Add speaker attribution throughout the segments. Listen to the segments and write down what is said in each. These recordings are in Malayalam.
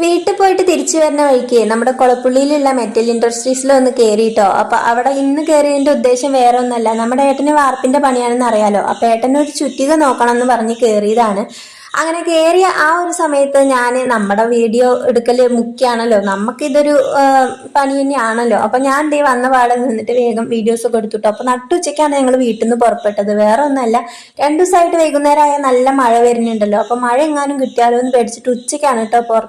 Speaker 1: വീട്ടിൽ പോയിട്ട് തിരിച്ചു വരുന്ന വഴിക്ക് നമ്മുടെ കൊളപ്പുള്ളിയിലുള്ള മെറ്റൽ ഇൻഡസ്ട്രീസിൽ ഒന്ന് കയറിയിട്ടോ. അപ്പൊ അവിടെ ഇന്ന് കയറിയതിന്റെ ഉദ്ദേശം വേറെ ഒന്നല്ല, നമ്മുടെ ഏട്ടന് വാർപ്പിന്റെ പണിയാണെന്ന് അറിയാലോ. അപ്പൊ ഏട്ടന് ഒരു ചുറ്റിക നോക്കണം എന്ന് പറഞ്ഞ് കയറിയതാണ്. അങ്ങനെ കയറിയ ആ ഒരു സമയത്ത് ഞാൻ നമ്മുടെ വീഡിയോ എടുക്കല് മുഖ്യമാണല്ലോ, നമുക്കിതൊരു പണി തന്നെയാണല്ലോ. അപ്പൊ ഞാൻ ദേ വന്ന പാടെ നിന്നിട്ട് വേഗം വീഡിയോസ് ഒക്കെ എടുത്തിട്ടോ. അപ്പൊ നട്ടുച്ചയ്ക്കാണ് ഞങ്ങൾ വീട്ടിൽ നിന്ന് പുറപ്പെട്ടത്. വേറെ ഒന്നല്ല, 2 ദിവസമായിട്ട് വൈകുന്നേരമായ നല്ല മഴ വരുന്നുണ്ടല്ലോ. അപ്പൊ മഴ എങ്ങാനും കിട്ടിയാലോ എന്ന് പേടിച്ചിട്ട് ഉച്ചയ്ക്കാണ് കേട്ടോ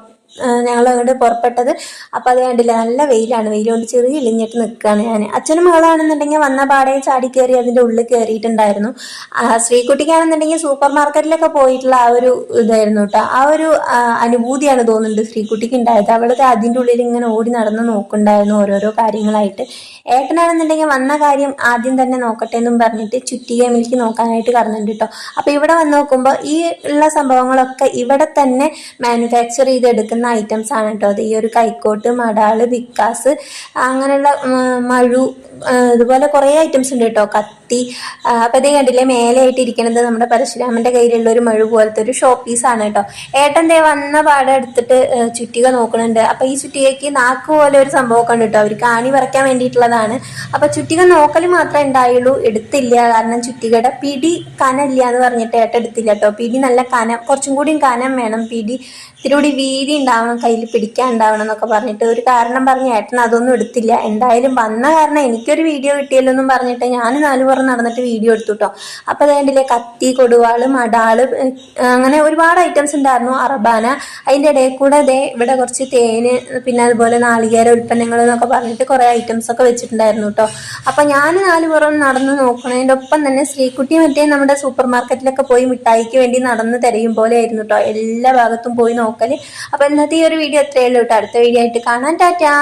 Speaker 1: ഞങ്ങൾ അങ്ങോട്ട് പുറപ്പെട്ടത്. അപ്പൊ അത് കണ്ടില്ല, നല്ല വെയിലാണ്. വെയിൽ കൊണ്ട് ചെറിയ ഇളിഞ്ഞിട്ട് നിൽക്കുകയാണ് ഞാൻ. അച്ഛനും മകളാണെന്നുണ്ടെങ്കിൽ വന്ന പാടെ ചാടി കയറി അതിന്റെ ഉള്ളിൽ കയറിയിട്ടുണ്ടായിരുന്നു. ശ്രീകുട്ടിക്കാണെന്നുണ്ടെങ്കിൽ സൂപ്പർ മാർക്കറ്റിലൊക്കെ പോയിട്ടുള്ള ആ ഒരു ഇതായിരുന്നു കേട്ടോ. ആ ഒരു അനുഭൂതിയാണ് തോന്നുന്നുണ്ട് ശ്രീകുട്ടിക്ക് ഉണ്ടായത്. അവളത് അതിന്റെ ഉള്ളിൽ ഇങ്ങനെ ഓടി നടന്ന് നോക്കുന്നുണ്ടായിരുന്നു ഓരോരോ കാര്യങ്ങളായിട്ട്. ഏട്ടനാണെന്നുണ്ടെങ്കിൽ വന്ന കാര്യം ആദ്യം തന്നെ നോക്കട്ടെ എന്നും പറഞ്ഞിട്ട് ചുറ്റിക മിൽക്ക് നോക്കാനായിട്ട് കടന്നുണ്ട് കേട്ടോ. അപ്പൊ ഇവിടെ വന്ന് നോക്കുമ്പോൾ ഈ ഉള്ള സംഭവങ്ങളൊക്കെ ഇവിടെ തന്നെ മാനുഫാക്ചർ ചെയ്തെടുക്കുന്ന ഐറ്റംസ് ആണ് കേട്ടോ. അത് ഈ ഒരു കൈക്കോട്ട്, മടാള്, ബിക്കാസ്, അങ്ങനെയുള്ള മഴു, ഇതുപോലെ കുറെ ഐറ്റംസ് ഉണ്ട് കേട്ടോ. കത്തി. അപ്പൊ ഇതേ കണ്ടില്ലേ, മേലെയായിട്ട് ഇരിക്കുന്നത് നമ്മുടെ പരശുരാമന്റെ കയ്യിലുള്ള ഒരു മഴു പോലത്തെ ഒരു ഷോ പീസ് ആണ് കേട്ടോ. ഏട്ടൻ ദേ വന്ന പാടെ എടുത്തിട്ട് ചുറ്റിക നോക്കണുണ്ട്. അപ്പൊ ഈ ചുറ്റികയ്ക്ക് നാക്ക് പോലെ ഒരു സംഭവമൊക്കെ ഉണ്ട് കേട്ടോ. അവർക്ക് ആണി പറിക്കാൻ വേണ്ടിയിട്ടുള്ളതാണ്. അപ്പൊ ചുറ്റിക നോക്കൽ മാത്രമേ ഉണ്ടായുള്ളൂ, എടുത്തില്ല. കാരണം ചുറ്റികയുടെ പിടി കനല്ല എന്ന് പറഞ്ഞിട്ട് ഏട്ടൻ എടുത്തില്ല കേട്ടോ. പിടി നല്ല കനം, കുറച്ചും കൂടി കനം വേണം, പിടി ഇത്തിരി വീതി ഉണ്ടാവണം, കയ്യിൽ പിടിക്കാൻ ഉണ്ടാവണം എന്നൊക്കെ പറഞ്ഞിട്ട് ഒരു കാരണം പറഞ്ഞ് ഏട്ടൻ അതൊന്നും എടുത്തില്ല. എന്തായാലും വന്ന കാരണം എനിക്കൊരു വീഡിയോ കിട്ടിയല്ലോ എന്നും പറഞ്ഞിട്ട് ഞാൻ 4 പുറം നടന്നിട്ട് വീഡിയോ എടുത്തു കേട്ടോ. അപ്പൊ അതേണ്ടില്ലേ, കത്തി, കൊടുവാള്, മടാള്, അങ്ങനെ ഒരുപാട് ഐറ്റംസ് ഉണ്ടായിരുന്നു. അറബാന, അതിന്റെ ഇടയിൽ കൂടെ ഇവിടെ കുറച്ച് തേന്, പിന്നെ അതുപോലെ നാളികേര ഉൽപ്പന്നങ്ങൾ എന്നൊക്കെ പറഞ്ഞിട്ട് കുറെ ഐറ്റംസ് ഒക്കെ വെച്ചിട്ടുണ്ടായിരുന്നു കേട്ടോ. അപ്പൊ ഞാൻ 4 പുറം നടന്ന് നോക്കണതിന്റെ ഒപ്പം തന്നെ ശ്രീകുട്ടി മറ്റേ നമ്മുടെ സൂപ്പർ മാർക്കറ്റിലൊക്കെ പോയി മിഠായിക്ക് വേണ്ടി നടന്ന് തിരയും പോലെ ആയിരുന്നു കേട്ടോ. എല്ലാ ഭാഗത്തും പോയി നോക്കല്. അപ്പൊ ഇന്നത്തെ ഈ ഒരു വീഡിയോ എത്രയേ ഉള്ളൂ കേട്ടോ. അടുത്ത വീഡിയോ ആയിട്ട് കാണാൻ, ടാറ്റാ.